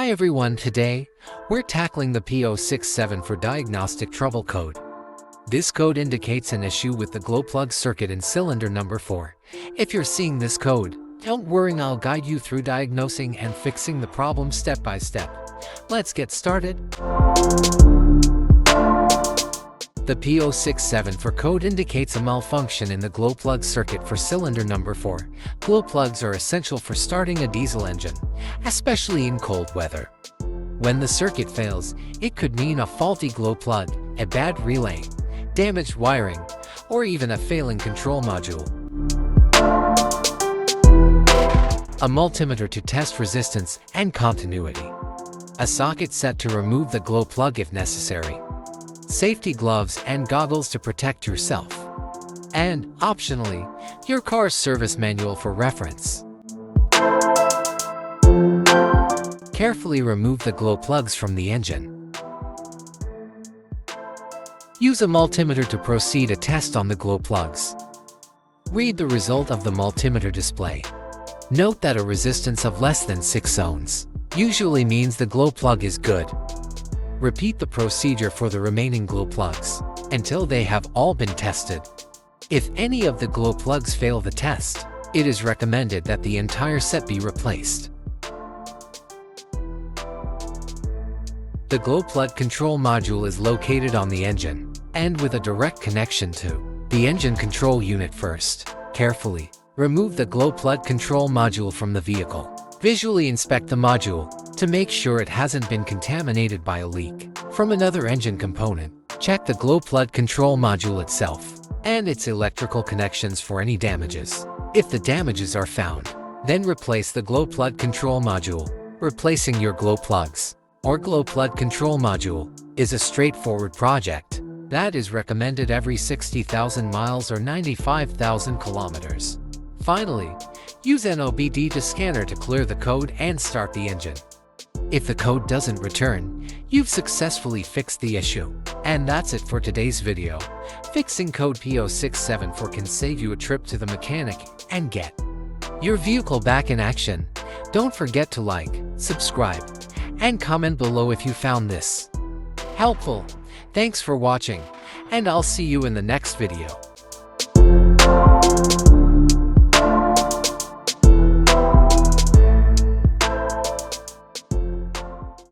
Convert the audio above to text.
Hi everyone, today we're tackling the P0674 diagnostic trouble code. This code indicates an issue with the glow plug circuit in cylinder number 4. If you're seeing this code, don't worry, I'll guide you through diagnosing and fixing the problem step by step. Let's get started. The P0674 code indicates a malfunction in the glow plug circuit for cylinder number 4. Glow plugs are essential for starting a diesel engine, especially in cold weather. When the circuit fails, it could mean a faulty glow plug, a bad relay, damaged wiring, or even a failing control module. A multimeter to test resistance and continuity. A socket set to remove the glow plug if necessary. Safety gloves and goggles to protect yourself. And, optionally, your car's service manual for reference. Carefully remove the glow plugs from the engine. Use a multimeter to proceed a test on the glow plugs. Read the result of the multimeter display. Note that a resistance of less than 6 ohms usually means the glow plug is good. Repeat the procedure for the remaining glow plugs until they have all been tested. If any of the glow plugs fail the test, it is recommended that the entire set be replaced. The glow plug control module is located on the engine and with a direct connection to the engine control unit. First, carefully remove the glow plug control module from the vehicle. Visually inspect the module to make sure it hasn't been contaminated by a leak from another engine component. Check the glow plug control module itself and its electrical connections for any damages. If the damages are found, then replace the glow plug control module. Replacing your glow plugs or glow plug control module is a straightforward project that is recommended every 60,000 miles or 95,000 kilometers. Finally, use an OBD scanner to clear the code and start the engine. If the code doesn't return, you've successfully fixed the issue. And that's it for today's video. Fixing code P0674 can save you a trip to the mechanic and get your vehicle back in action. Don't forget to like, subscribe, and comment below if you found this helpful. Thanks for watching, and I'll see you in the next video.